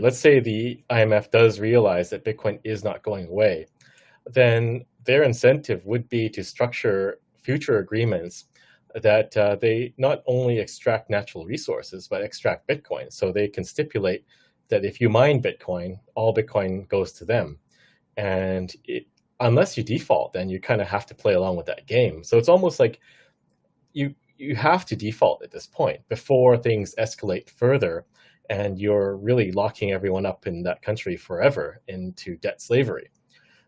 Let's say the IMF does realize that Bitcoin is not going away, then their incentive would be to structure future agreements that they not only extract natural resources, but extract Bitcoin. So they can stipulate that if you mine Bitcoin, all Bitcoin goes to them. And unless you default, then you kind of have to play along with that game. So it's almost like you have to default at this point before things escalate further, and you're really locking everyone up in that country forever into debt slavery.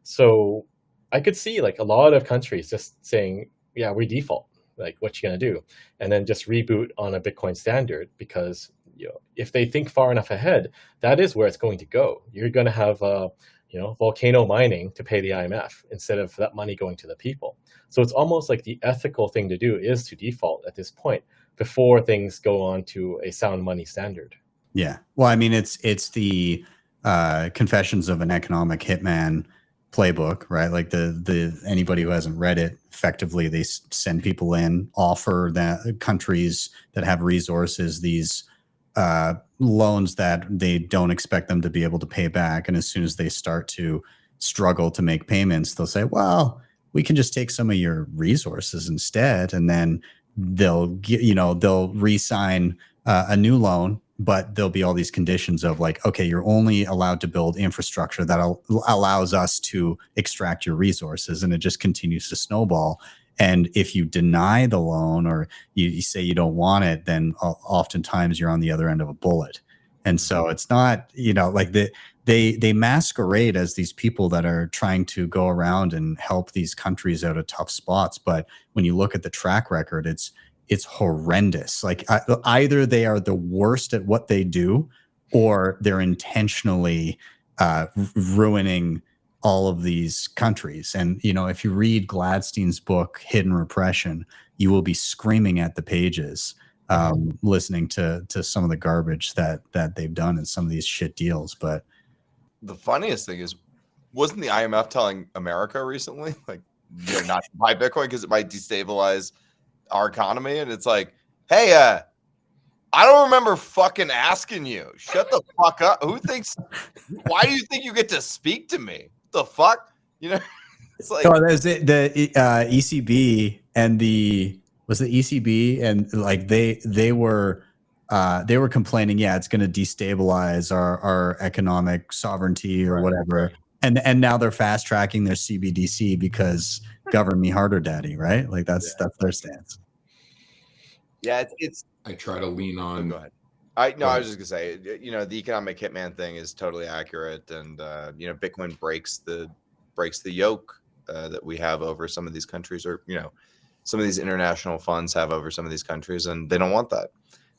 So I could see like a lot of countries just saying, yeah, we default. Like, what you gonna do? And then just reboot on a Bitcoin standard, because if they think far enough ahead, that is where it's going to go. You're going to have volcano mining to pay the IMF instead of that money going to the people. So it's almost like the ethical thing to do is to default at this point before things go on to a sound money standard. Yeah. Well, I mean, it's the Confessions of an Economic Hitman playbook, right? Like the anybody who hasn't read it, effectively they send people in, offer that countries that have resources these loans that they don't expect them to be able to pay back, and as soon as they start to struggle to make payments, they'll say, well, we can just take some of your resources instead, and then they'll re-sign a new loan, but there'll be all these conditions of like, okay, you're only allowed to build infrastructure that allows us to extract your resources, and it just continues to snowball. And if you deny the loan, or you say you don't want it, then oftentimes you're on the other end of a bullet. And so it's not, like they masquerade as these people that are trying to go around and help these countries out of tough spots. But when you look at the track record, it's horrendous. Like either they are the worst at what they do, or they're intentionally ruining all of these countries. And, if you read Gladstein's book, Hidden Repression, you will be screaming at the pages, listening to some of the garbage that they've done in some of these shit deals. But the funniest thing is, wasn't the IMF telling America recently, like, not to buy Bitcoin because it might destabilize our economy? And it's like, hey, I don't remember fucking asking you. Shut the fuck up. Why do you think you get to speak to me? The fuck? It's like, there's the ECB and the ECB, and like they were complaining, yeah, it's going to destabilize our economic sovereignty or whatever. And now they're fast tracking their CBDC because govern me harder, daddy, right? Like that's their stance. Yeah, it's I try to lean on. Go ahead. I was just gonna say, the economic hitman thing is totally accurate, and Bitcoin breaks the yoke that we have over some of these countries, or some of these international funds have over some of these countries, and they don't want that.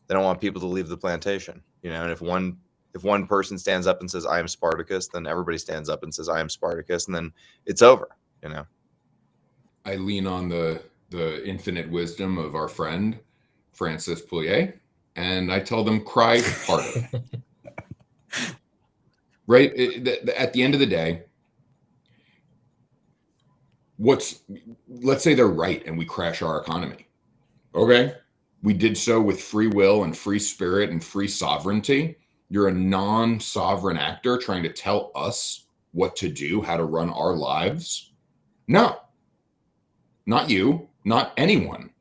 They don't want people to leave the plantation, and if one person stands up and says, I am Spartacus, then everybody stands up and says, I am Spartacus, and then it's over. I lean on the infinite wisdom of our friend Francis Pouliot, and I tell them, cry harder. Right? At the end of the day, let's say they're right and we crash our economy. Okay? We did so with free will and free spirit and free sovereignty. You're a non-sovereign actor trying to tell us what to do, how to run our lives. No, not you, not anyone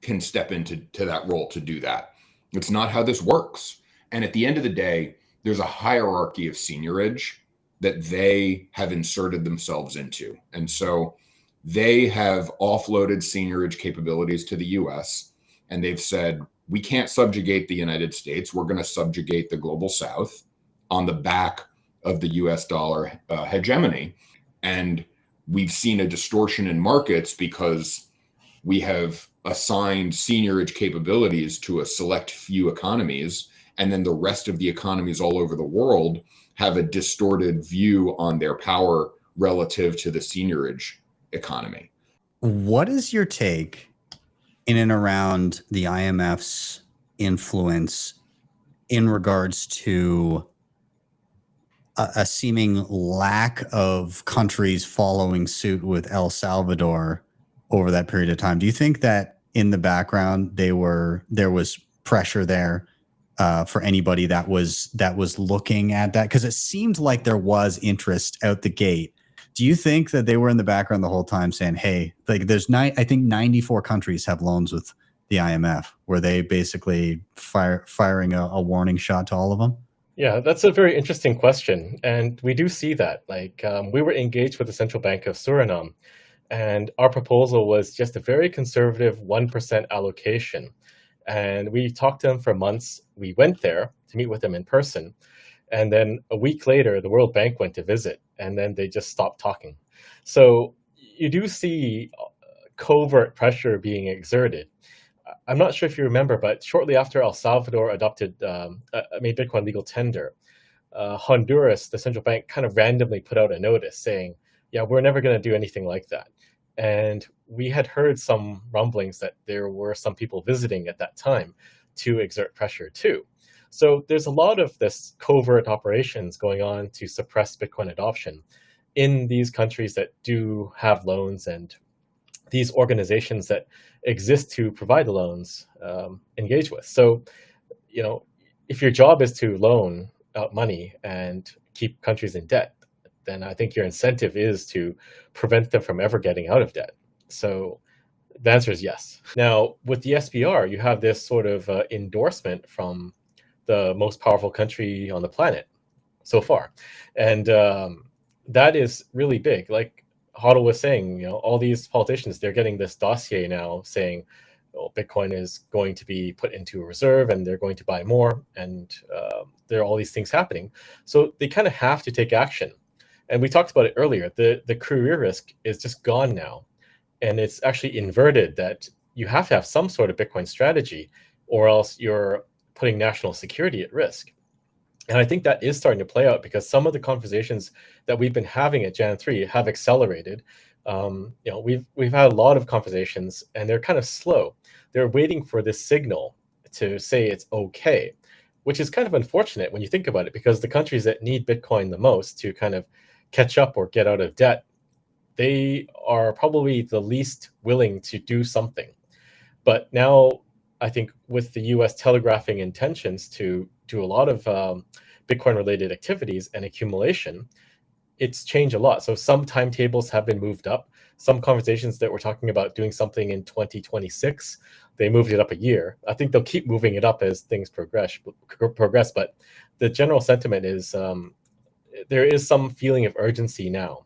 can step into that role to do that. It's not how this works. And at the end of the day, there's a hierarchy of seigniorage that they have inserted themselves into. And so they have offloaded seigniorage capabilities to the US, and they've said, we can't subjugate the United States. We're going to subjugate the global South on the back of the US dollar hegemony. And we've seen a distortion in markets because we have assigned seigniorage capabilities to a select few economies, and then the rest of the economies all over the world have a distorted view on their power relative to the seigniorage economy. What is your take in and around the IMF's influence in regards to a seeming lack of countries following suit with El Salvador over that period of time? Do you think that in the background there was pressure there for anybody that was looking at that? Because it seemed like there was interest out the gate. Do you think that they were in the background the whole time saying, hey, like I think 94 countries have loans with the IMF? Were they basically firing a warning shot to all of them? Yeah, that's a very interesting question. And we do see that. Like, we were engaged with the Central Bank of Suriname, and our proposal was just a very conservative 1% allocation. And we talked to them for months. We went there to meet with them in person. And then a week later, the World Bank went to visit, and then they just stopped talking. So you do see covert pressure being exerted. I'm not sure if you remember, but shortly after El Salvador made Bitcoin legal tender, Honduras, the central bank, kind of randomly put out a notice saying, yeah, we're never going to do anything like that. And we had heard some rumblings that there were some people visiting at that time to exert pressure too. So there's a lot of this covert operations going on to suppress Bitcoin adoption in these countries that do have loans, and these organizations that exist to provide the loans engage with. So, if your job is to loan out money and keep countries in debt, then I think your incentive is to prevent them from ever getting out of debt. So the answer is yes. Now, with the SPR, you have this sort of endorsement from the most powerful country on the planet so far. And that is really big. Like Hoddle was saying, all these politicians, they're getting this dossier now saying, Bitcoin is going to be put into a reserve and they're going to buy more. And there are all these things happening. So they kind of have to take action. And we talked about it earlier. The career risk is just gone now. And it's actually inverted, that you have to have some sort of Bitcoin strategy, or else you're putting national security at risk. And I think that is starting to play out, because some of the conversations that we've been having at Jan 3 have accelerated. We've had a lot of conversations, and they're kind of slow. They're waiting for this signal to say it's okay, which is kind of unfortunate when you think about it, because the countries that need Bitcoin the most to kind of catch up or get out of debt, they are probably the least willing to do something. But now, I think with the US telegraphing intentions to do a lot of Bitcoin-related activities and accumulation, it's changed a lot. So some timetables have been moved up. Some conversations that we're talking about doing something in 2026, they moved it up a year. I think they'll keep moving it up as things progress. But the general sentiment is there is some feeling of urgency now.